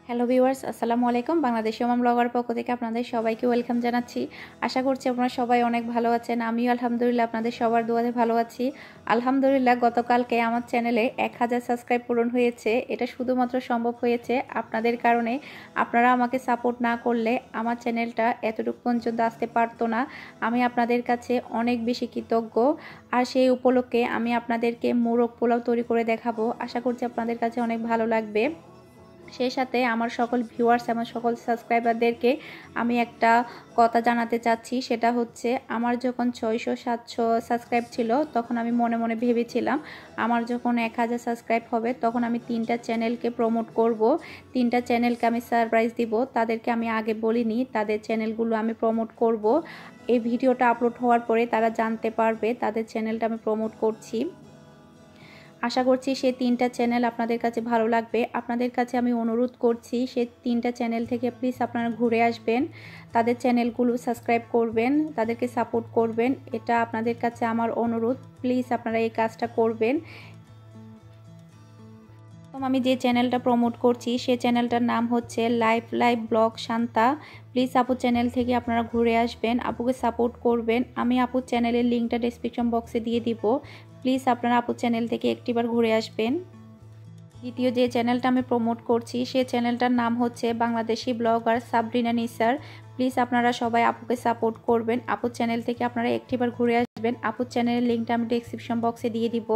Hello viewers, আসসালামু আলাইকুম। Bangladeshi ওমাম blogger পক্ষ থেকে আপনাদের সবাইকে ওয়েলকাম জানাচ্ছি। আশা করছি আপনারা সবাই অনেক ভালো আছেন। আমিও আলহামদুলিল্লাহ আপনাদের সবার দোয়াতে ভালো আছি। আলহামদুলিল্লাহ গতকালকে আমার চ্যানেলে 1000 সাবস্ক্রাইব পূরণ হয়েছে। এটা শুধুমাত্র সম্ভব হয়েছে আপনাদের কারণে। আপনারা আমাকে সাপোর্ট না করলে আমার চ্যানেলটা এতটুকু পর্যন্ত আসতে পারতো না। আমি আপনাদের কাছে অনেক বেশি কৃতজ্ঞ। আর সেই উপলক্ষে আমি আপনাদেরকে মোরগ পোলাও তৈরি করে দেখাবো। আশা করছি আপনাদের কাছে অনেক ভালো লাগবে। সেই সাথে আমার সকল ভিউয়ার্স এবং সকল সাবস্ক্রাইবারদেরকে আমি একটা কথা জানাতে চাচ্ছি, সেটা হচ্ছে আমার যখন 600-700 সাবস্ক্রাইব ছিল তখন আমি মনে মনে ভেবেছিলাম আমার যখন 1000 সাবস্ক্রাইব হবে তখন আমি 3টা চ্যানেলকে প্রমোট করব, 3টা চ্যানেলকে আমি সারপ্রাইজ দিব। তাদেরকে আমি আগে বলিনি তাদের চ্যানেলগুলো আমি প্রমোট করব। এই ভিডিওটা আপলোড হওয়ার পরে তারা জানতে পারবে তাদের চ্যানেলটা আমি প্রমোট করছি। আশা করছি সেই 3টা চ্যানেল আপনাদের কাছে ভালো লাগবে। আপনাদের কাছে আমি অনুরোধ করছি সেই 3টা চ্যানেল থেকে প্লিজ আপনারা ঘুরে আসবেন, তাদের চ্যানেলগুলো সাবস্ক্রাইব করবেন, তাদেরকে সাপোর্ট করবেন। এটা আপনাদের কাছে আমার অনুরোধ, প্লিজ আপনারা এই কাজটা করবেন। আমি যে চ্যানেলটা প্রমোট করছি সেই চ্যানেলটার নাম হচ্ছে লাইফ ব্লগ শান্তা। প্লিজ আপুর চ্যানেল থেকে আপনারা ঘুরে আসবেন, আপুকে সাপোর্ট করবেন। আমি আপুর চ্যানেলের লিঙ্কটা ডেসক্রিপশন বক্সে দিয়ে দিব, প্লিজ আপনারা আপুর চ্যানেল থেকে একটিবার ঘুরে আসবেন। দ্বিতীয় যে চ্যানেলটা আমি প্রমোট করছি সেই চ্যানেলটার নাম হচ্ছে বাংলাদেশি ব্লগার সাবরিনা নিসার। প্লিজ আপনারা সবাই আপুকে সাপোর্ট করবেন, আপুর চ্যানেল থেকে আপনারা একটিবার ঘুরে আসবেন। আপুর চ্যানেলের লিঙ্কটা আমি ডেসক্রিপশন বক্সে দিয়ে দিব।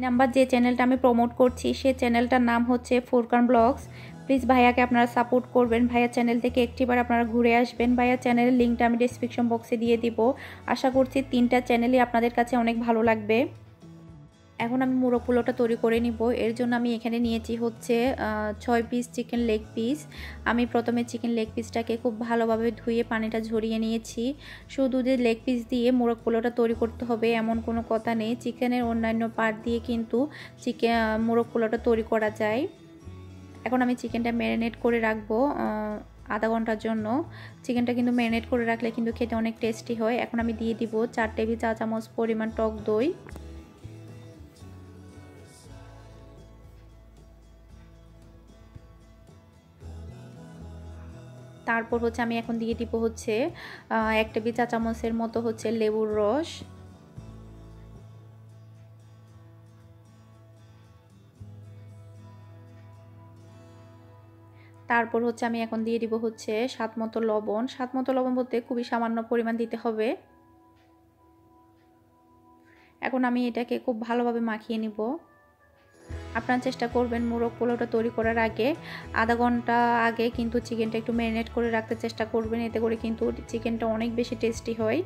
নাম্বার যে চ্যানেলটা আমি প্রমোট করছি সেই চ্যানেলটার নাম হচ্ছে ফুরকান ব্লগস। প্লিজ ভাইয়াকে আপনারা সাপোর্ট করবেন, ভাইয়ার চ্যানেল থেকে একটিবার আপনারা ঘুরে আসবেন। ভাইয়ার চ্যানেলের লিঙ্কটা আমি ডেসক্রিপশন বক্সে দিয়ে দিব। আশা করছি 3টা চ্যানেলই আপনাদের কাছে অনেক ভালো লাগবে। এখন আমি মোরগ পোলাওটা তৈরি করে নিব। এর জন্য আমি এখানে নিয়েছি হচ্ছে 6 পিস চিকেন লেগ পিস। আমি প্রথমে চিকেন লেগ পিসটাকে খুব ভালোভাবে ধুয়ে পানিটা ঝরিয়ে নিয়েছি। শুধু যে লেগ পিস দিয়ে মোরগ পোলাওটা তৈরি করতে হবে এমন কোনো কথা নেই, চিকেনের অন্যান্য পার্ট দিয়ে কিন্তু মোরগ পোলাওটা তৈরি করা যায়। এখন আমি চিকেনটা ম্যারিনেট করে রাখবো আধা ঘন্টার জন্য। চিকেনটা কিন্তু ম্যারিনেট করে রাখলে কিন্তু খেতে অনেক টেস্টি হয়। এখন আমি দিয়ে দিব 4 টেবিল চা চামচ পরিমাণ টক দই। তারপর হচ্ছে আমি এখন দিয়ে দিব হচ্ছে 1 টেবিল চা চামচের মতো হচ্ছে লেবুর রস। তারপর হচ্ছে আমি এখন দিয়ে দিব হচ্ছে স্বাদ মতো লবণ। স্বাদ মতো লবণ বলতে খুবই সামান্য পরিমাণ দিতে হবে। এখন আমি এটাকে খুব ভালোভাবে মাখিয়ে নিব। আপনারা চেষ্টা করবেন মোরগ পোলাওটা তৈরি করার আগে আধা ঘন্টা আগে কিন্তু চিকেনটা একটু ম্যারিনেট করে রাখতে চেষ্টা করবেন, এতে করে কিন্তু চিকেনটা অনেক বেশি টেস্টি হয়।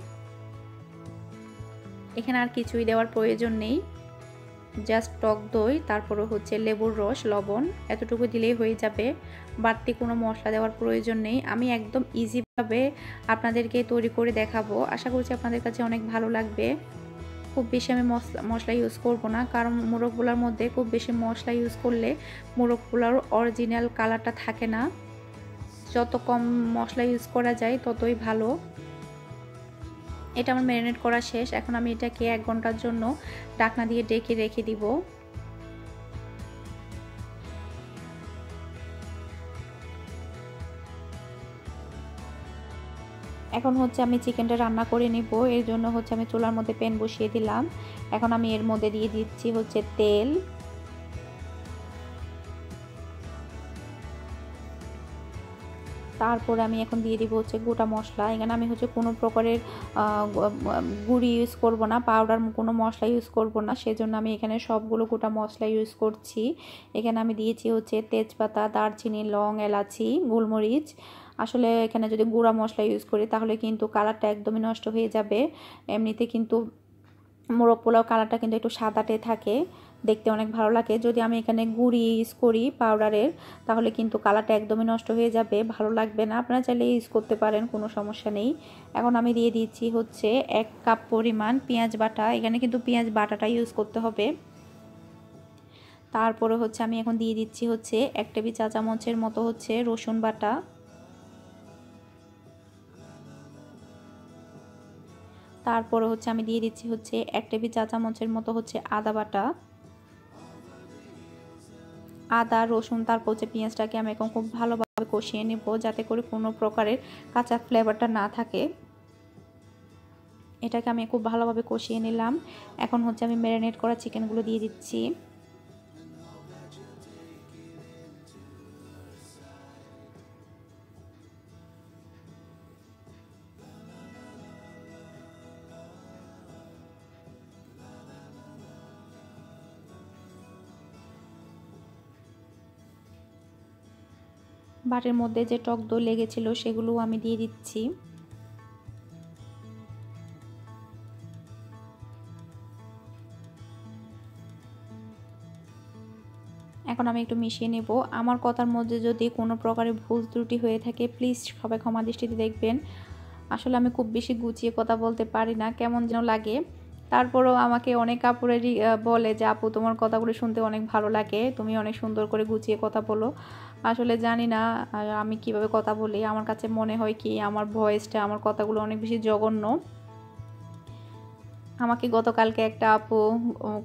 এখানে আর কিছুই দেওয়ার প্রয়োজন নেই, জাস্ট টক দই, তারপরে হচ্ছে লেবুর রস, লবণ, এতটুকু দিলেই হয়ে যাবে। বাড়তি কোনো মশলা দেওয়ার প্রয়োজন নেই। আমি একদম ইজিভাবে আপনাদেরকে তৈরি করে দেখাবো। আশা করছি আপনাদের কাছে অনেক ভালো লাগবে। খুব বেশি আমি মশলা ইউজ করব না, কারণ মোরগ পোলাওর মধ্যে খুব বেশি মশলা ইউজ করলে মোরগ পোলাওর অরিজিনাল কালারটা থাকে না। যত কম মশলা ইউজ করা যায় ততই ভালো। এটা আমার ম্যারিনেট করা শেষ। এখন আমি এটাকে 1 ঘন্টার জন্য ঢাকনা দিয়ে ঢেকে রেখে দিব। এখন হচ্ছে আমি চিকেনটা রান্না করে নিব। এর জন্য হচ্ছে আমি চুলার মধ্যে প্যান বসিয়ে দিলাম। এখন আমি এর মধ্যে দিয়ে দিচ্ছি হচ্ছে তেল। তারপরে আমি এখন দিয়ে দিব হচ্ছে গোটা মশলা। এখানে আমি হচ্ছে কোনো প্রকারের গুঁড়ি ইউজ করব না, পাউডার কোনো মশলা ইউজ করব না, সেজন্য আমি এখানে সবগুলো গোটা মশলা ইউজ করছি। এখানে আমি দিয়েছি হচ্ছে তেজপাতা, দারচিনি, লং, এলাচি, গোলমরিচ। আসলে এখানে যদি গুঁড়া মশলা ইউজ করি তাহলে কিন্তু কালারটা একদমই নষ্ট হয়ে যাবে। এমনিতে কিন্তু মোরগ পোলাও কালারটা কিন্তু একটু সাদাটে থাকে, দেখতে অনেক ভালো লাগে। যদি আমি এখানে গুঁড়ি ইউজ করি পাউডারের তাহলে কিন্তু কালারটা একদমই নষ্ট হয়ে যাবে, ভালো লাগবে না। আপনারা চাইলে ইউজ করতে পারেন, কোনো সমস্যা নেই। এখন আমি দিয়ে দিচ্ছি হচ্ছে 1 কাপ পরিমাণ পেঁয়াজ বাটা। এখানে কিন্তু পেঁয়াজ বাটাটা ইউজ করতে হবে। তারপরে হচ্ছে আমি এখন দিয়ে দিচ্ছি হচ্ছে 1 টেবিল চা চামচের মতো হচ্ছে রসুন বাটা। তারপরে হচ্ছে আমি দিয়ে দিচ্ছি হচ্ছে 1 টেবিল চা চামচের মতো হচ্ছে আদা বাটা। আদা রসুন তারপর হচ্ছে পেঁয়াজটাকে আমি এখন খুব ভালোভাবে কষিয়ে নেব, যাতে করে কোনো প্রকারের কাঁচা ফ্লেভারটা না থাকে। এটাকে আমি খুব ভালোভাবে কষিয়ে নিলাম। এখন হচ্ছে আমি ম্যারিনেট করা চিকেনগুলো দিয়ে দিচ্ছি। বাটির মধ্যে যে টক দই লেগেছিল সেগুলো আমি দিয়ে দিচ্ছি। এখন আমি একটু মিশিয়ে নেব। আমার কথার মধ্যে যদি কোনো প্রকারের ভুল ত্রুটি হয়ে থাকে প্লিজ সবাই ক্ষমা দৃষ্টিতে দেখবেন। আসলে আমি খুব বেশি গুছিয়ে কথা বলতে পারি না, কেমন যেন লাগে। তারপরেও আমাকে অনেক আপুরেরই বলে যে আপু তোমার কথাগুলো শুনতে অনেক ভালো লাগে, তুমি অনেক সুন্দর করে গুছিয়ে কথা বলো। আসলে জানি না আমি কিভাবে কথা বলি, আমার কাছে মনে হয় কি আমার ভয়েসটা, আমার কথাগুলো অনেক বেশি জঘন্য। আমাকে গতকালকে একটা আপু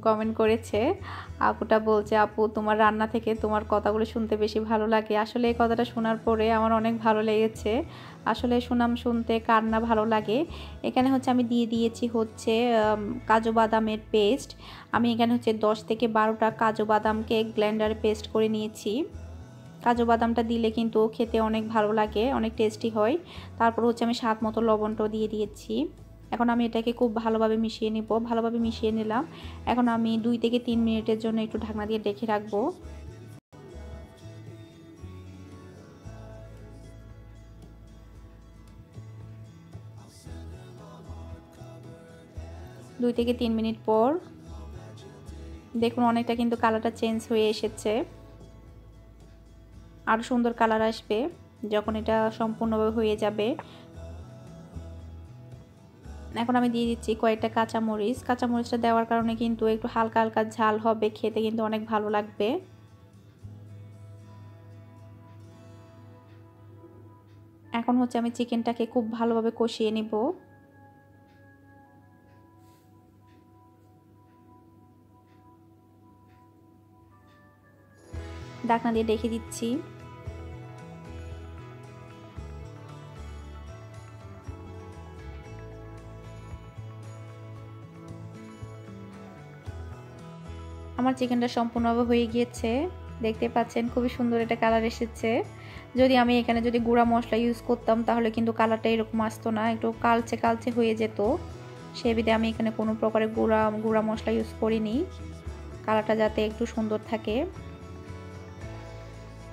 কমেন্ট করেছে, আপুটা বলছে আপু তোমার রান্না থেকে তোমার কথাগুলো শুনতে বেশি ভালো লাগে। আসলে এই কথাটা শোনার পরে আমার অনেক ভালো লেগেছে। আসলে সুনাম শুনতে কার না ভালো লাগে। এখানে হচ্ছে আমি দিয়ে দিয়েছি হচ্ছে কাজু বাদামের পেস্ট। আমি এখানে হচ্ছে 10 থেকে 12টা কাজু বাদামকে ব্লেন্ডারে পেস্ট করে নিয়েছি। কাজু বাদামটা দিলে কিন্তু খেতে অনেক ভালো লাগে, অনেক টেস্টি হয়। তারপর হচ্ছে আমি স্বাদ মতো লবণটাও দিয়ে দিয়েছি। এখন আমি এটাকে খুব ভালোভাবে মিশিয়ে নিব। ভালোভাবে মিশিয়ে নিলাম। এখন আমি 2 থেকে 3 মিনিটের জন্য একটু ঢাকনা দিয়ে ঢেকে রাখবো। 2 থেকে 3 মিনিট পর দেখুন অনেকটা কিন্তু কালারটা চেঞ্জ হয়ে এসেছে। আরও সুন্দর কালার আসবে যখন এটা সম্পূর্ণভাবে হয়ে যাবে। এখন আমি দিয়ে দিচ্ছি কয়েকটা কাঁচামরিচ। কাঁচামরিচটা দেওয়ার কারণে কিন্তু একটু হালকা হালকা ঝাল হবে, খেতে কিন্তু অনেক ভালো লাগবে। এখন হচ্ছে আমি চিকেনটাকে খুব ভালোভাবে কষিয়ে নিব। ঢাকনা দিয়ে ঢেকে দিচ্ছি। আমার চিকেনটা সম্পূর্ণভাবে হয়ে গিয়েছে, দেখতে পাচ্ছেন খুবই সুন্দর একটা কালার এসেছে। যদি আমি এখানে যদি গুঁড়া মশলা ইউজ করতাম তাহলে কিন্তু কালারটা এরকম আসতো না, একটু কালচে কালচে হয়ে যেত। সেবিধে আমি এখানে কোনো প্রকারের গুঁড়া মশলা ইউজ করিনি, কালারটা যাতে একটু সুন্দর থাকে।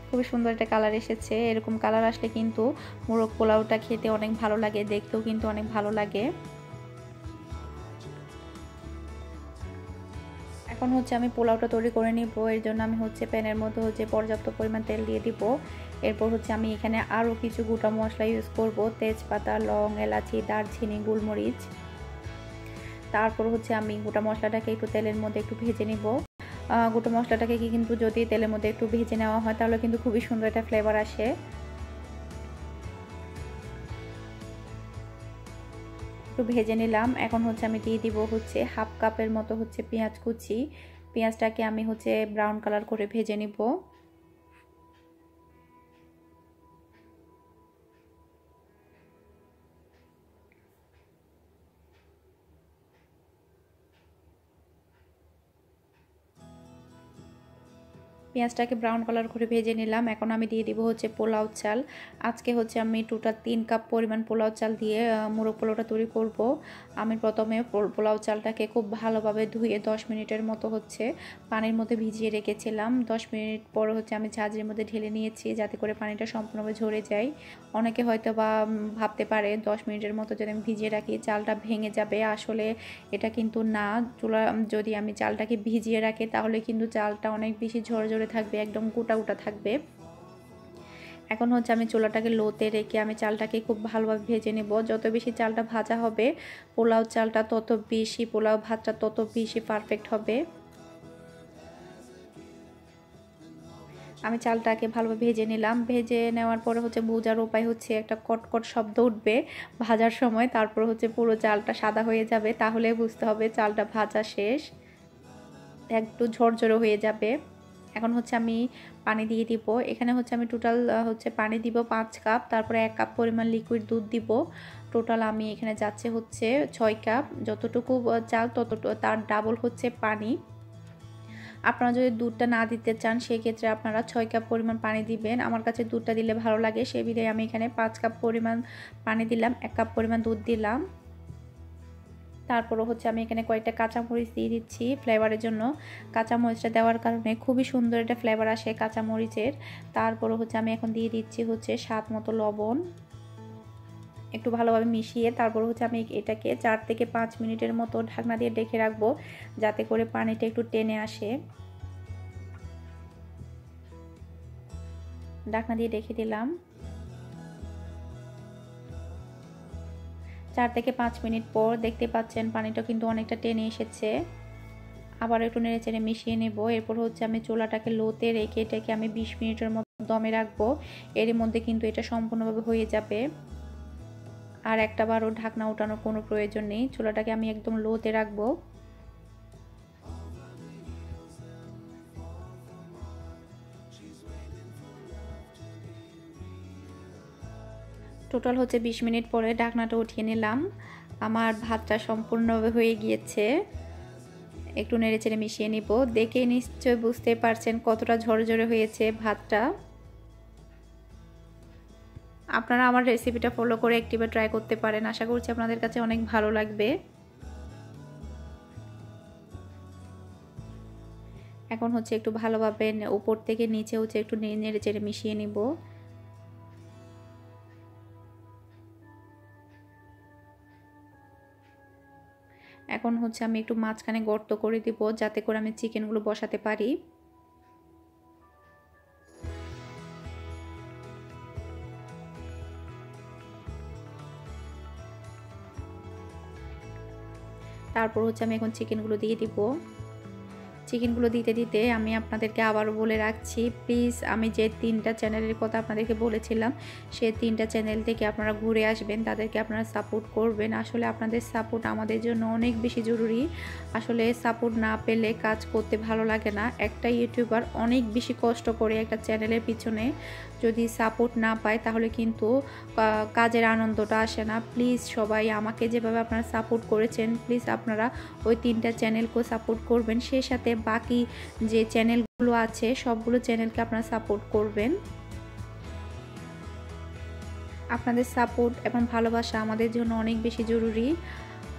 খুবই সুন্দর একটা কালার এসেছে। এরকম কালার আসলে কিন্তু মোরগ পোলাওটা খেতে অনেক ভালো লাগে, দেখতেও কিন্তু অনেক ভালো লাগে। এখন হচ্ছে আমি পোলাওটা তৈরি করে নিব। এর জন্য আমি হচ্ছে প্যানের মধ্যে হচ্ছে পর্যাপ্ত পরিমাণ তেল দিয়ে দিব। এরপর হচ্ছে আমি এখানে আরও কিছু গোটা মশলা ইউজ করব, তেজপাতা, লং, এলাচি, দারচিনি, গোলমরিচ। তারপর হচ্ছে আমি গোটা মশলাটাকে একটু তেলের মধ্যে একটু ভেজে নিব। গোটা মশলাটাকে কিন্তু যদি তেলের মধ্যে একটু ভেজে নেওয়া হয় তাহলে কিন্তু খুবই সুন্দর একটা ফ্লেভার আসে। একটু ভেজে নিলাম। এখন হচ্ছে আমি দিয়ে দিব হচ্ছে হাফ কাপের মতো হচ্ছে পেঁয়াজ কুচি। পেঁয়াজটাকে আমি হচ্ছে ব্রাউন কালার করে ভেজে নিব। পেঁয়াজটাকে ব্রাউন কালার করে ভেজে নিলাম। এখন আমি দিয়ে দিব হচ্ছে পোলাও চাল। আজকে হচ্ছে আমি টোটাল 3 কাপ পরিমাণ পোলাও চাল দিয়ে মোরগ পোলাওটা তৈরি করব। আমি প্রথমে পোলাও চালটাকে খুব ভালোভাবে ধুয়ে 10 মিনিটের মতো হচ্ছে পানির মধ্যে ভিজিয়ে রেখেছিলাম। 10 মিনিট পর হচ্ছে আমি ঝাঁঝরির মধ্যে ঢেলে নিয়েছি যাতে করে পানিটা সম্পূর্ণভাবে ঝরে যায়। অনেকে হয়তো বা ভাবতে পারে 10 মিনিটের মতো যদি আমি ভিজিয়ে রাখি চালটা ভেঙে যাবে, আসলে এটা কিন্তু না। যদি আমি চালটাকে ভিজিয়ে রাখি তাহলে কিন্তু চালটা অনেক বেশি ঝরঝরে থাকবে, একদম গোটা গোটা থাকবে। এখন হচ্ছে আমি চুলাটাকে লোতে রেখে আমি চালটাকে খুব ভালোভাবে ভেজে নেব। যত বেশি চালটা ভাজা হবে পোলাও চালটা তত বেশি, পোলাও ভাতটা তত বেশি পারফেক্ট হবে। আমি চালটাকে ভালোভাবে ভেজে নিলাম। ভেজে নেওয়ার পরে হচ্ছে বোঝার উপায় হচ্ছে একটা কটকট শব্দ উঠবে ভাজার সময়, তারপর হচ্ছে পুরো চালটা সাদা হয়ে যাবে, তাহলে বুঝতে হবে চালটা ভাজা শেষ, একটু ঝরঝরে হয়ে যাবে। এখন হচ্ছে আমি পানি দিয়ে দিব। এখানে হচ্ছে আমি টোটাল হচ্ছে পানি দিব 5 কাপ, তারপরে 1 কাপ পরিমাণ লিকুইড দুধ দিব। টোটাল আমি এখানে যাচ্ছে হচ্ছে 6 কাপ। যতটুকু চাল ততটুকু তার ডাবল হচ্ছে পানি। আপনারা যদি দুধটা না দিতে চান সেক্ষেত্রে আপনারা 6 কাপ পরিমাণ পানি দিবেন। আমার কাছে দুধটা দিলে ভালো লাগে, সেই বিধায় আমি এখানে 5 কাপ পরিমাণ পানি দিলাম, 1 কাপ পরিমাণ দুধ দিলাম। তারপরও হচ্ছে আমি এখানে কয়েকটা কাঁচামরিচ দিয়ে দিচ্ছি ফ্লেভারের জন্য। কাঁচামরিচটা দেওয়ার কারণে খুবই সুন্দর একটা ফ্লেভার আসে কাঁচামরিচের। তারপরও হচ্ছে আমি এখন দিয়ে দিচ্ছি হচ্ছে স্বাদ মতো লবণ। একটু ভালোভাবে মিশিয়ে তারপর হচ্ছে আমি এটাকে 4 থেকে 5 মিনিটের মতো ঢাকনা দিয়ে ঢেকে রাখবো, যাতে করে পানিটা একটু টেনে আসে। ঢাকনা দিয়ে ঢেকে দিলাম। 4 থেকে 5 মিনিট পর দেখতে পাচ্ছেন পানিটা কিন্তু অনেকটা টেনে এসেছে। আবার একটু নেড়েচেড়ে মিশিয়ে নেব। এরপর হচ্ছে আমি চুলাটাকে লোতে রেখে এটাকে আমি 20 মিনিটের মতো দমে রাখবো। এর মধ্যে কিন্তু এটা সম্পূর্ণভাবে হয়ে যাবে, আর একটা বারও ঢাকনা ওঠানোর কোনো প্রয়োজন নেই। চুলাটাকে আমি একদম লোতে রাখবো। টোটাল হচ্ছে 20 মিনিট পরে ঢাকনাটা উঠিয়ে নিলাম। আমার ভাতটা সম্পূর্ণভাবে হয়ে গিয়েছে। একটু নেড়েচেড়ে মিশিয়ে নিব। দেখে নিশ্চয়ই বুঝতে পারছেন কতটা ঝরঝরে হয়েছে ভাতটা। আপনারা আমার রেসিপিটা ফলো করে একটিবার ট্রাই করতে পারেন, আশা করছি আপনাদের কাছে অনেক ভালো লাগবে। এখন হচ্ছে একটু ভালোভাবে উপর থেকে নিচে হচ্ছে একটু নেড়েচেড়ে মিশিয়ে নিব। এখন হচ্ছে আমি একটু মাঝখানে গর্ত করে দিব, যাতে করে আমি চিকেনগুলো বসাতে পারি। তারপর হচ্ছে আমি এখন চিকেনগুলো দিয়ে দিব। চিকেনগুলো দিতে দিতে আমি আপনাদেরকে আবারও বলে রাখছি, প্লিজ আমি যে 3টা চ্যানেলের কথা আপনাদেরকে বলেছিলাম সেই 3টা চ্যানেল থেকে আপনারা ঘুরে আসবেন, তাদেরকে আপনারা সাপোর্ট করবেন। আসলে আপনাদের সাপোর্ট আমাদের জন্য অনেক বেশি জরুরি। আসলে সাপোর্ট না পেলে কাজ করতে ভালো লাগে না। একটা ইউটিউবার অনেক বেশি কষ্ট করে একটা চ্যানেলের পিছনে, যদি সাপোর্ট না পায় তাহলে কিন্তু কাজের আনন্দটা আসে না। প্লিজ সবাই আমাকে যেভাবে আপনারা সাপোর্ট করেছেন, প্লিজ আপনারা ওই 3টা চ্যানেলকেও সাপোর্ট করবেন। সেই সাথে বাকি যে চ্যানেলগুলো আছে সবগুলো চ্যানেলকে আপনারা সাপোর্ট করবেন। আপনাদের সাপোর্ট এবং ভালোবাসা আমাদের জন্য অনেক বেশি জরুরি।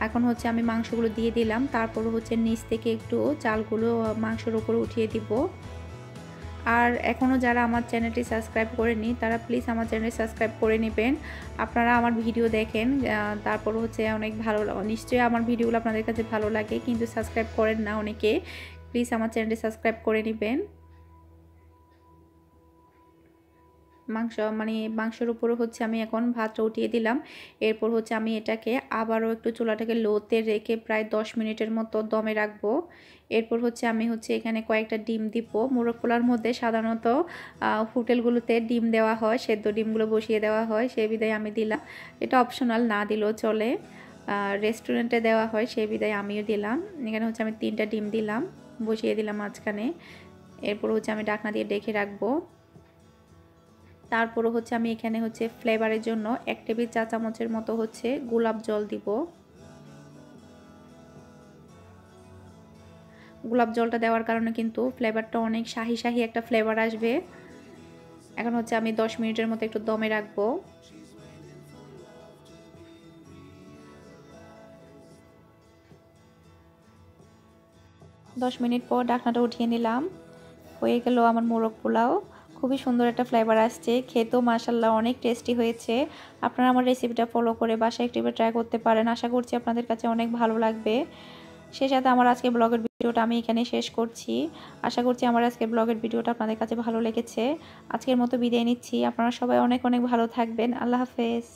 এখন হচ্ছে আমি মাংসগুলো দিয়ে দিলাম। তারপর হচ্ছে নিচ থেকে একটু চালগুলো মাংসের উপরে উঠিয়ে দিব। আর এখনও যারা আমার চ্যানেলটি সাবস্ক্রাইব করেনি তারা প্লিজ আমার চ্যানেলটি সাবস্ক্রাইব করে নেবেন। আপনারা আমার ভিডিও দেখেন, তারপর হচ্ছে অনেক ভালো, নিশ্চয়ই আমার ভিডিওগুলো আপনাদের কাছে ভালো লাগে, কিন্তু সাবস্ক্রাইব করেন না অনেকে। প্লিজ আমার চ্যানেলটি সাবস্ক্রাইব করে নেবেন। মাংসের উপরে হচ্ছে আমি এখন ভাতটা উঠিয়ে দিলাম। এরপর হচ্ছে আমি এটাকে আবারও একটু চুলাটাকে লোতে রেখে প্রায় 10 মিনিটের মতো দমে রাখবো। এরপর হচ্ছে আমি এখানে কয়েকটা ডিম দিব। মোরগ পোলার মধ্যে সাধারণত হোটেলগুলোতে ডিম দেওয়া হয়, সেদ্ধ ডিমগুলো বসিয়ে দেওয়া হয়, সেই বিধায় আমি দিলাম। এটা অপশনাল, না দিলেও চলে, রেস্টুরেন্টে দেওয়া হয়, সেই বিধায় আমিও দিলাম। এখানে হচ্ছে আমি 3টা ডিম দিলাম, বসিয়ে দিলাম মাঝখানে। এরপর হচ্ছে আমি ঢাকনা দিয়ে ঢেকে রাখবো। তারপরও হচ্ছে আমি এখানে হচ্ছে ফ্লেভারের জন্য 1 টেবিল চা চামচের মতো হচ্ছে গোলাপ জল দিব। গোলাপ জলটা দেওয়ার কারণে কিন্তু ফ্লেভারটা অনেক শাহি শাহি একটা ফ্লেভার আসবে। এখন হচ্ছে আমি 10 মিনিটের মতো একটু দমে রাখবো। দশ মিনিট পর ঢাকনাটা উঠিয়ে নিলাম। হয়ে গেল আমার মোরগ পোলাও। খুবই সুন্দর একটা ফ্লেভার আসছে, খেতেও মাশাআল্লাহ অনেক টেস্টি হয়েছে। আপনারা আমার রেসিপিটা ফলো করে বাসায় একটিবার ট্রাই করতে পারেন, আশা করছি আপনাদের কাছে অনেক ভালো লাগবে। সেই সাথে আমার আজকে ব্লগের ভিডিওটা আমি এখানে শেষ করছি। আশা করছি আমার আজকে ব্লগের ভিডিওটা আপনাদের কাছে ভালো লেগেছে। আজকের মতো বিদায় নিচ্ছি। আপনারা সবাই অনেক অনেক ভালো থাকবেন। আল্লাহ হাফেজ।